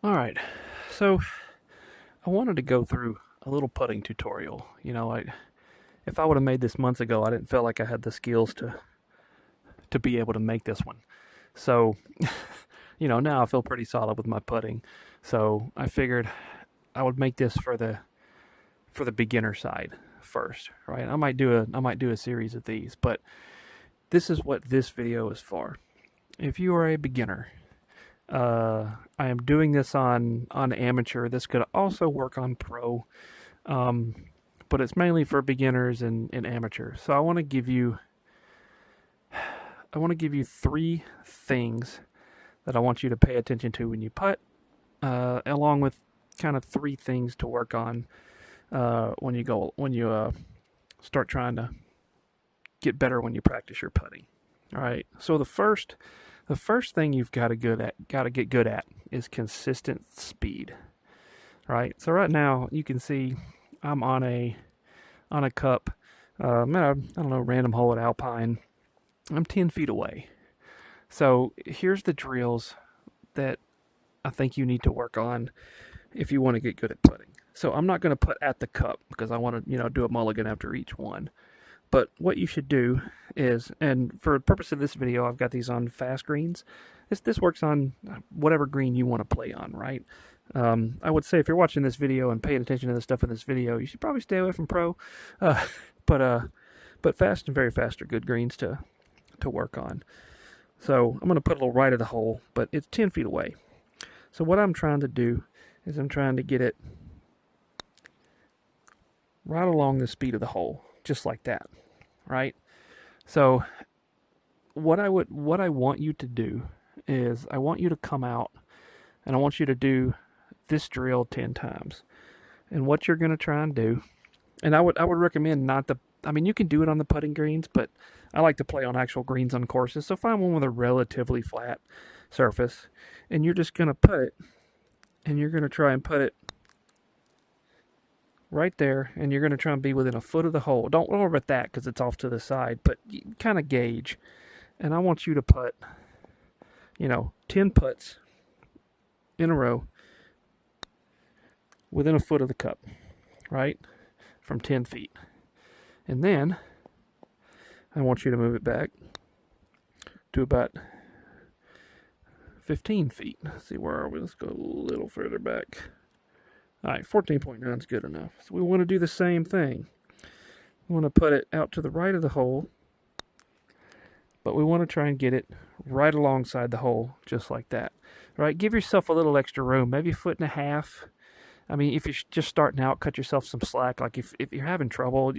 Alright, so I wanted to go through a little putting tutorial. If I would have made this months ago, I didn't feel like I had the skills to be able to make this one. So, now I feel pretty solid with my putting. So I figured I would make this for the beginner side first, right? I might do a series of these, but this is what this video is for. If you are a beginner, I am doing this on amateur. This could also work on pro, um, but it's mainly for beginners and amateur. So I want to give you three things that I want you to pay attention to when you putt, along with kind of three things to work on when you start trying to get better when you practice your putting. All right. So the first thing you've got to get good at is consistent speed. Right. So right now you can see I'm on a cup. I'm at I don't know, random hole at Alpine. I'm 10 feet away. So here's the drills that I think you need to work on if you want to get good at putting. So I'm not going to put at the cup because I want to, do a mulligan after each one. But what you should do is, and for the purpose of this video, I've got these on fast greens. This works on whatever green you want to play on, right? I would say if you're watching this video and paying attention to the stuff in this video, you should probably stay away from pro. Uh, but uh, but fast and very fast are good greens to work on. So I'm going to put a little right of the hole, but it's 10 feet away. So what I'm trying to do is I'm trying to get it right along the speed of the hole, just like that, right? So what I want you to do is I want you to come out and I want you to do this drill 10 times. And what you're going to try and do, and I would recommend not the I mean, you can do it on the putting greens, but I like to play on actual greens on courses. So find one with a relatively flat surface, and you're just going to put it, and you're going to try and put it right there, and you're going to try and be within a foot of the hole. Don't worry about that because it's off to the side, but you kind of gauge. And I want you to put, 10 putts in a row within a foot of the cup, right? From 10 feet. And then I want you to move it back to about 15 feet. Let's see, where are we? Let's go a little further back. All right, 14.9 is good enough. So we want to do the same thing. We want to put it out to the right of the hole, but we want to try and get it right alongside the hole, just like that. All right, give yourself a little extra room, maybe a foot and a half. I mean, if you're just starting out, cut yourself some slack. Like if you're having trouble,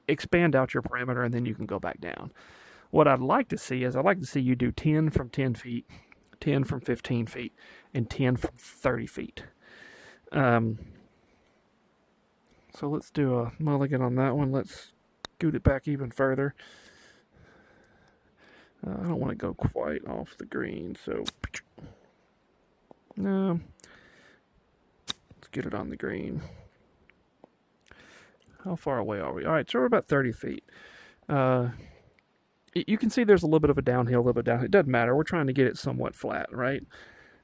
expand out your perimeter and then you can go back down. What I'd like to see is I'd like to see you do 10 from 10 feet, 10 from 15 feet, and 10 from 30 feet. So let's do a mulligan on that one. Let's scoot it back even further. I don't want to go quite off the green, so no. Let's get it on the green. How far away are we? All right, so we're about 30 feet. You can see there's a little bit of a downhill, a little bit down. It doesn't matter. We're trying to get it somewhat flat, right?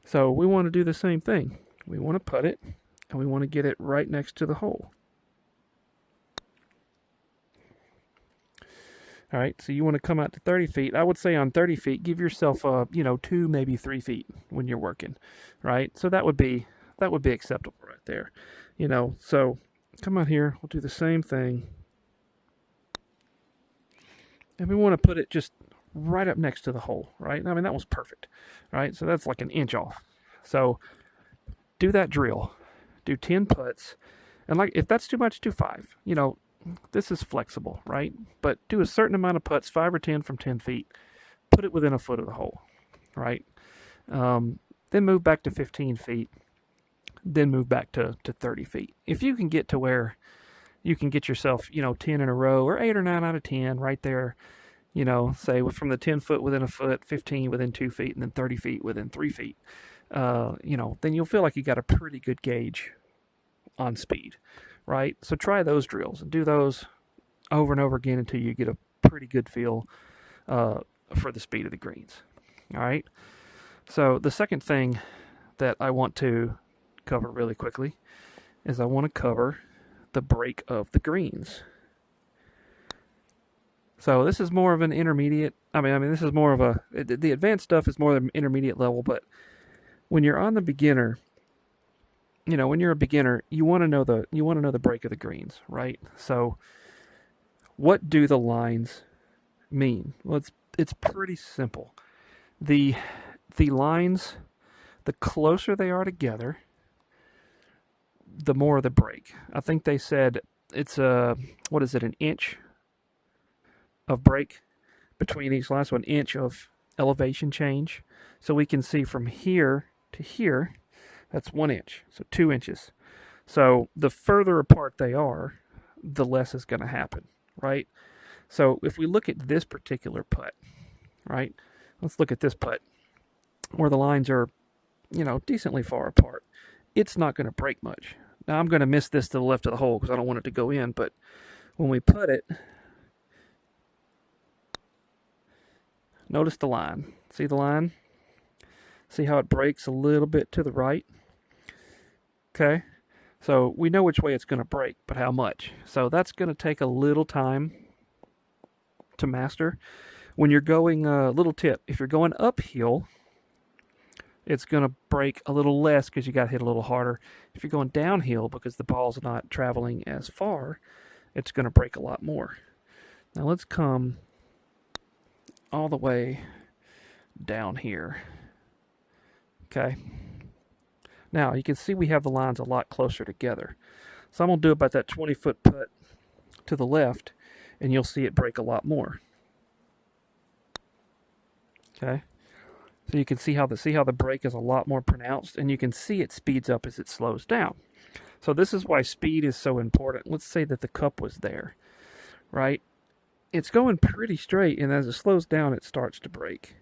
So we want to do the same thing. We want to put it, and we want to get it right next to the hole. All right, so you want to come out to 30 feet. I would say on 30 feet, give yourself, 2, maybe 3 feet when you're working, right? So that would be acceptable right there, So come out here. We'll do the same thing, and we want to put it just right up next to the hole, right? I mean, that was perfect, right? So that's like an inch off. So do that drill. Do 10 putts, and like if that's too much, do 5. This is flexible, right? But do a certain amount of putts, 5 or 10 from 10 feet. Put it within a foot of the hole, right? Then move back to 15 feet. Then move back to 30 feet. If you can get to where you can get yourself, 10 in a row or 8 or 9 out of 10 right there, say from the 10 foot within a foot, 15 within 2 feet, and then 30 feet within 3 feet, then you'll feel like you got a pretty good gauge on speed, right? So try those drills and do those over and over again until you get a pretty good feel for the speed of the greens. All right. So the second thing that I want to cover really quickly is I want to cover the break of the greens. So this is more of an intermediate. I mean, this is more of the advanced stuff is more of an intermediate level. But when you're on the beginner, when you're a beginner, you want to know the break of the greens, right? So what do the lines mean? Well, it's pretty simple. The lines, the closer they are together, the more the break. I think they said it's an inch of break between each line, so an inch of elevation change. So we can see from here to here, that's 1 inch, so 2 inches. So the further apart they are, the less is going to happen, right? So if we look at this particular putt, right? Let's look at this putt where the lines are, decently far apart. It's not going to break much. Now I'm going to miss this to the left of the hole because I don't want it to go in, but when we putt it, notice the line. See the line? See how it breaks a little bit to the right? Okay. So we know which way it's going to break, but how much? So that's going to take a little time to master. When you're going, little tip, if you're going uphill, it's going to break a little less because you got to hit a little harder. If you're going downhill because the ball's not traveling as far, it's going to break a lot more. Now let's come all the way down here. Okay. Now you can see we have the lines a lot closer together. So I'm going to do about that 20-foot putt to the left, and you'll see it break a lot more. Okay. So you can see how the break is a lot more pronounced, and you can see it speeds up as it slows down. So this is why speed is so important. Let's say that the cup was there, right? It's going pretty straight, and as it slows down, it starts to break.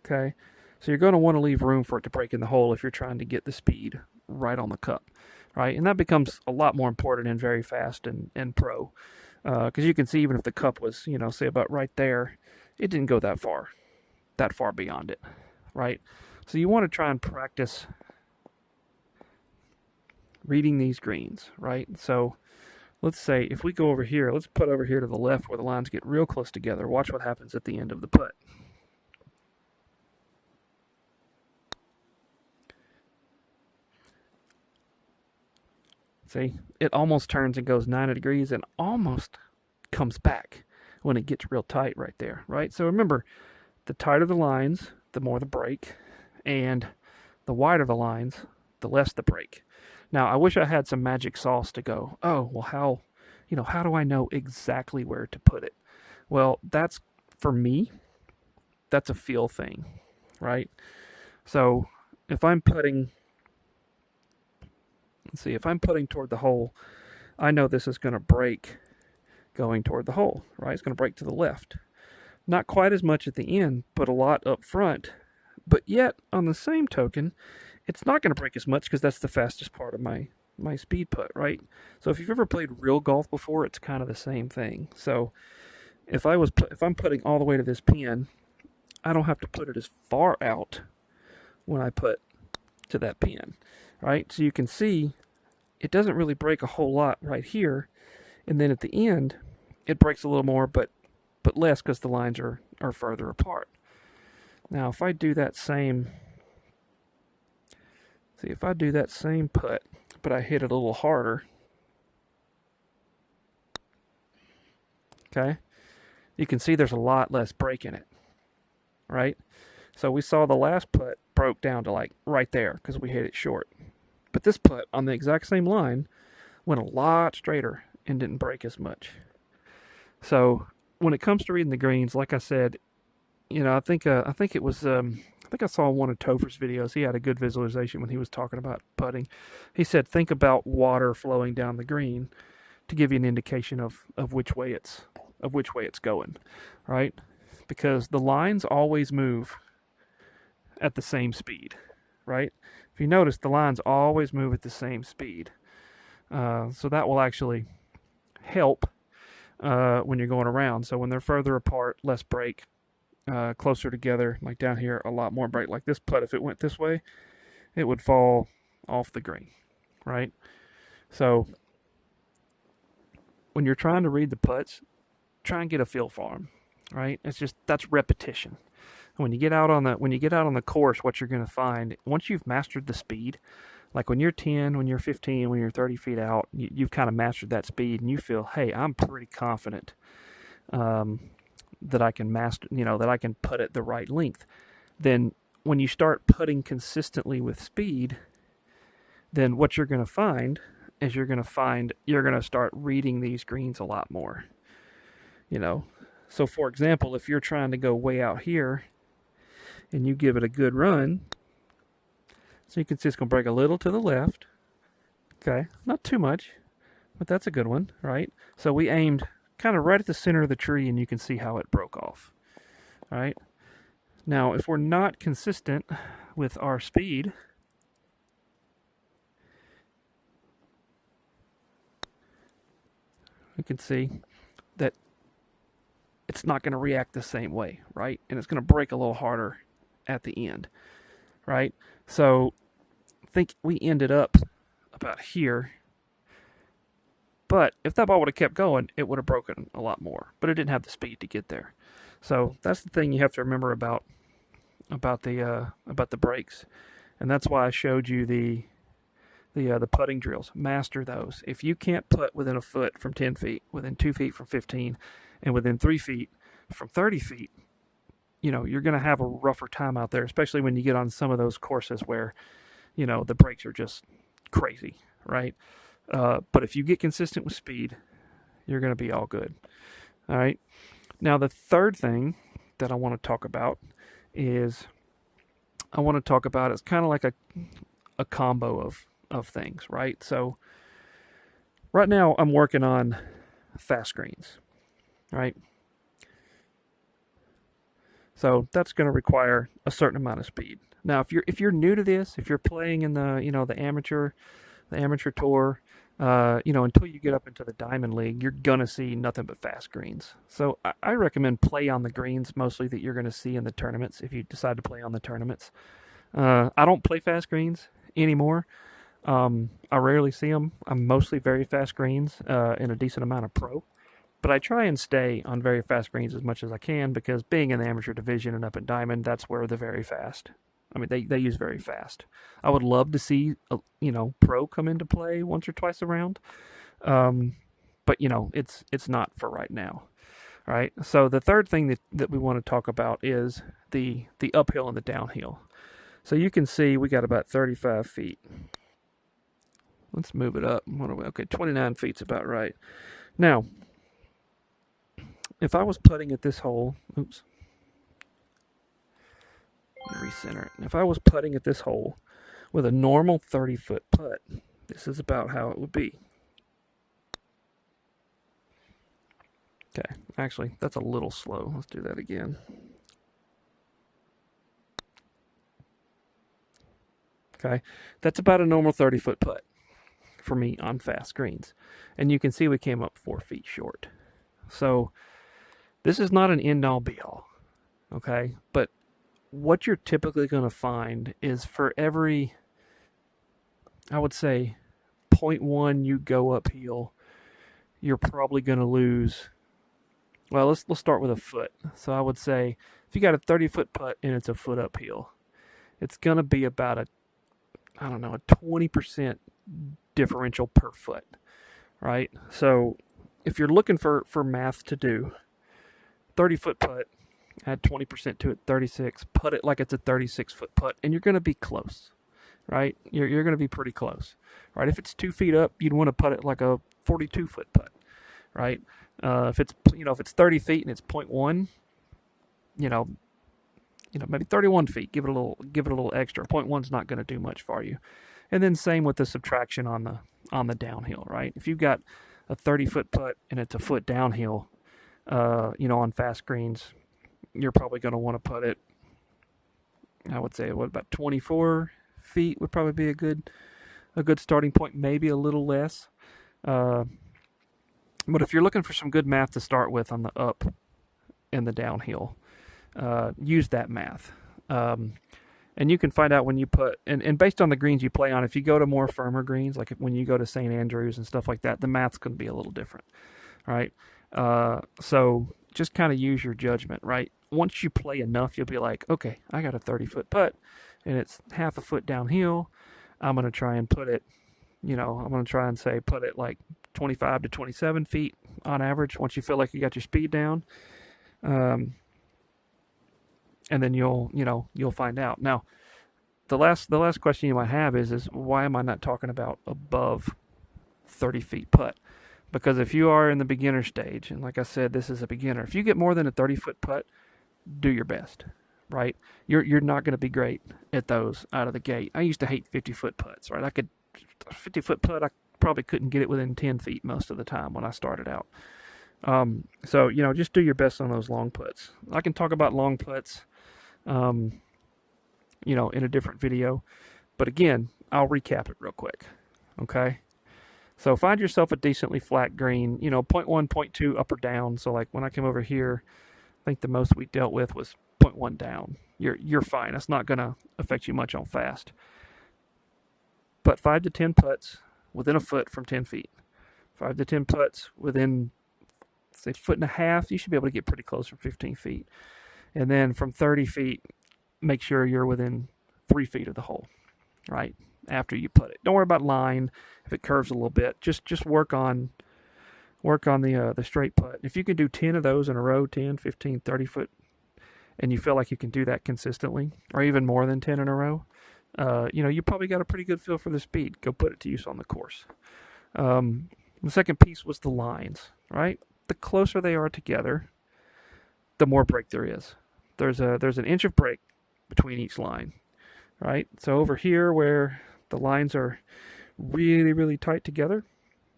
Okay? So you're going to want to leave room for it to break in the hole if you're trying to get the speed right on the cup, right? And that becomes a lot more important in very fast and pro. Because you can see even if the cup was, say about right there, it didn't go that far beyond it, right? So you want to try and practice reading these greens, right? So let's say if we go over here, let's put over here to the left where the lines get real close together. Watch what happens at the end of the putt. See, it almost turns and goes 90 degrees and almost comes back when it gets real tight right there, right? So remember, the tighter the lines, the more the break, and the wider the lines, the less the break. Now, I wish I had some magic sauce to go, oh, well, how do I know exactly where to put it? Well, for me, that's a feel thing, right? So if I'm putting toward the hole, I know this is going to break going toward the hole, right? It's going to break to the left. Not quite as much at the end, but a lot up front. But yet, on the same token, it's not going to break as much because that's the fastest part of my speed putt, right? So if you've ever played real golf before, it's kind of the same thing. So if I'm putting all the way to this pin, I don't have to put it as far out when I put to that pin, right? So you can see it doesn't really break a whole lot right here, and then at the end, it breaks a little more, but less because the lines are further apart. Now, if I do that same putt, but I hit it a little harder, okay, you can see there's a lot less break in it, right? So we saw the last putt broke down to like right there because we hit it short. But this putt on the exact same line went a lot straighter and didn't break as much. So when it comes to reading the greens, like I said, I think it was I think I saw one of Topher's videos. He had a good visualization when he was talking about putting. He said, think about water flowing down the green to give you an indication of which way it's going, right? Because the lines always move at the same speed, right? If you notice, the lines always move at the same speed. So that will actually help when you're going around. So when they're further apart, less break. Closer together, like down here, a lot more break. Like this putt, if it went this way, it would fall off the green, right? So when you're trying to read the putts, try and get a feel for them, right? It's just that's repetition. When you get out on the course, what you're going to find once you've mastered the speed, like when you're 10, when you're 15, when you're 30 feet out, you've kind of mastered that speed, and you feel, hey, I'm pretty confident that I can master, that I can putt at the right length. Then when you start putting consistently with speed, then what you're going to find is you're going to start reading these greens a lot more. So for example, if you're trying to go way out here and you give it a good run, so you can see it's going to break a little to the left. Okay, not too much, but that's a good one, right? So we aimed kind of right at the center of the tree, and you can see how it broke off. All right. Now, if we're not consistent with our speed, we can see that it's not going to react the same way, right? And it's going to break a little harder at the end, right? So I think we ended up about here. But if that ball would have kept going, it would have broken a lot more. But it didn't have the speed to get there. So that's the thing you have to remember about the breaks, and that's why I showed you the putting drills. Master those. If you can't putt within a foot from 10 feet, within 2 feet from 15, and within 3 feet from 30 feet, you're going to have a rougher time out there, especially when you get on some of those courses where, the breaks are just crazy, right? But if you get consistent with speed, you're going to be all good. All right. Now, the third thing that I want to talk about is it's kind of like a combo of things, right? So right now I'm working on fast greens, right? So that's going to require a certain amount of speed. Now, if you're new to this, if you're playing in the amateur tour, until you get up into the Diamond League, you're gonna see nothing but fast greens. So I recommend play on the greens mostly that you're gonna see in the tournaments if you decide to play on the tournaments. I don't play fast greens anymore. I rarely see them. I'm mostly very fast greens and a decent amount of pro. But I try and stay on very fast greens as much as I can because being in the amateur division and up at Diamond, that's where they're very fast. I mean, they use very fast. I would love to see, pro come into play once or twice a round. But, it's not for right now. All right. So the third thing that we want to talk about is the uphill and the downhill. So you can see we got about 35 feet. Let's move it up. What are we? Okay, 29 feet's about right. Now, if I was putting at this hole, oops. Let me recenter it. If I was putting at this hole with a normal 30-foot putt, this is about how it would be. Okay, actually, that's a little slow. Let's do that again. Okay, that's about a normal 30-foot putt for me on fast greens. And you can see we came up 4 feet short. So this is not an end-all be-all, okay? But what you're typically going to find is for every, I would say, 0.1 you go uphill, you're probably going to lose. Well, let's start with a foot. So I would say if you got a 30-foot putt and it's a foot uphill, it's going to be about a 20% differential per foot, right? So if you're looking for math to do, 30-foot putt, add 20% to it, 36, put it like it's a 36-foot putt, and you're going to be close, right? You're going to be pretty close, right? If it's 2 feet up, you'd want to put it like a 42-foot putt, right? If it's 30 feet and it's 0.1, maybe 31 feet, give it a little extra. 0.1's not going to do much for you. And then same with the subtraction on the downhill, right? If you've got a 30-foot putt and it's a foot downhill, on fast greens, you're probably going to want to put it, I would say, about 24 feet would probably be a good starting point, maybe a little less. But if you're looking for some good math to start with on the up and the downhill, use that math. And you can find out when you put, and based on the greens you play on, if you go to more firmer greens, like when you go to St. Andrews and stuff like that, the math's going to be a little different, right? So just kind of use your judgment, right? Once you play enough, you'll be like, okay, I got a 30-foot putt, and it's half a foot downhill. I'm going to try and put it, I'm going to try and say put it like 25 to 27 feet on average once you feel like you got your speed down. Um, and then you'll find out. Now, the last question you might have is why am I not talking about above 30 feet putt? Because if you are in the beginner stage, and like I said, this is a beginner, if you get more than a 30-foot putt, do your best, right? You're not going to be great at those out of the gate. I used to hate 50-foot putts, right? 50-foot putt, I probably couldn't get it within 10 feet most of the time when I started out. So just do your best on those long putts. I can talk about long putts, in a different video, but again, I'll recap it real quick. Okay. So find yourself a decently flat green, 0.1, 0.2 up or down. So like when I came over here, I think the most we dealt with was 0.1 down. You're fine. That's not going to affect you much on fast. But 5 to 10 putts within a foot from 10 feet. 5 to 10 putts within, say, foot and a half. You should be able to get pretty close from 15 feet. And then from 30 feet, make sure you're within 3 feet of the hole, right? After you put it. Don't worry about line if it curves a little bit. Just work on the straight putt. If you can do 10 of those in a row, 10, 15, 30 foot, and you feel like you can do that consistently, or even more than 10 in a row, you probably got a pretty good feel for the speed. Go put it to use on the course. The second piece was the lines, right? The closer they are together, the more break there is. There's an inch of break between each line, right? So over here where the lines are really, really tight together,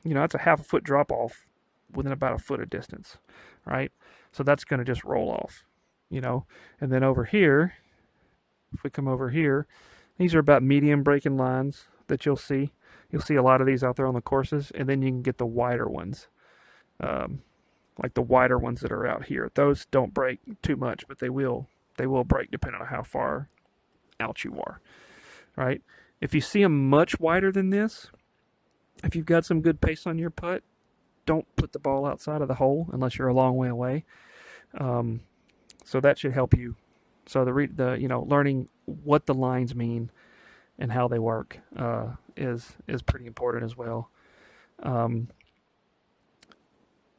that's a half a foot drop off within about a foot of distance, right? So that's going to just roll off, and then over here, if we come over here, these are about medium breaking lines that you'll see. You'll see a lot of these out there on the courses, and then you can get the wider ones, like the wider ones that are out here. Those don't break too much, but they will break depending on how far out you are, right? If you see them much wider than this, if you've got some good pace on your putt, don't put the ball outside of the hole unless you're a long way away. So that should help you. So learning what the lines mean and how they work is pretty important as well. And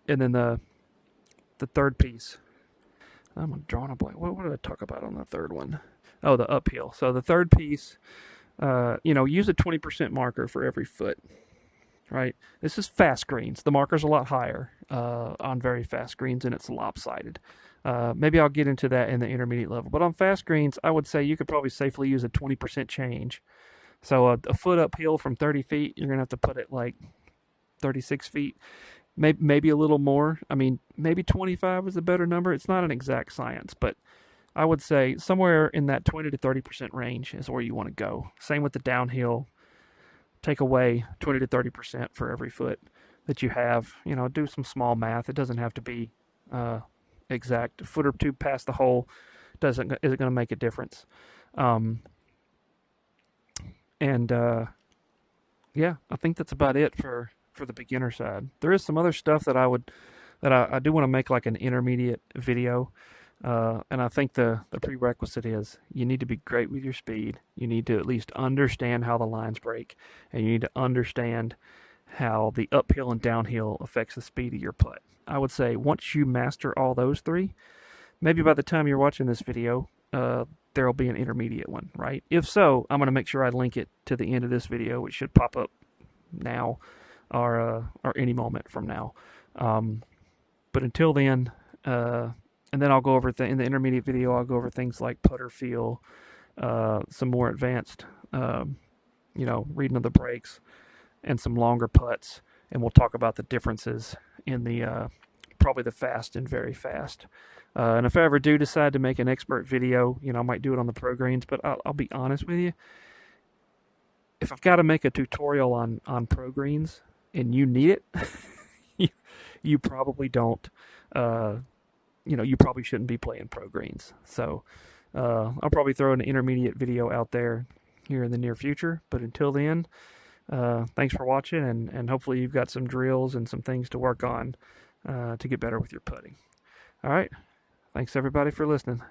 then the third piece, I'm drawing a blank. What did I talk about on the third one? Oh, the uphill. So the third piece, use a 20% marker for every foot, right? This is fast greens. The marker's a lot higher on very fast greens, and it's lopsided. Maybe I'll get into that in the intermediate level. But on fast greens, I would say you could probably safely use a 20% change. So a foot uphill from 30 feet, you're going to have to put it like 36 feet. Maybe a little more. I mean, maybe 25 is a better number. It's not an exact science, but I would say somewhere in that 20 to 30% range is where you want to go. Same with the downhill. Take away 20 to 30% for every foot that you have. Do some small math. It doesn't have to be exact. A foot or two past the hole isn't going to make a difference. Yeah, I think that's about it for the beginner side. There is some other stuff that I do want to make like an intermediate video. And I think the prerequisite is you need to be great with your speed. You need to at least understand how the lines break, and you need to understand how the uphill and downhill affects the speed of your putt. I would say once you master all those three, maybe by the time you're watching this video, there'll be an intermediate one, right? If so, I'm going to make sure I link it to the end of this video, which should pop up now or any moment from now. But until then, and then I'll go over in the intermediate video, I'll go over things like putter feel, some more advanced, reading of the breaks, and some longer putts. And we'll talk about the differences in the probably the fast and very fast. And if I ever do decide to make an expert video, I might do it on the pro greens. But I'll be honest with you, if I've got to make a tutorial on pro greens and you need it, you probably don't. You probably shouldn't be playing pro greens. So I'll probably throw an intermediate video out there here in the near future. But until then, thanks for watching, and hopefully you've got some drills and some things to work on to get better with your putting. All right. Thanks everybody for listening.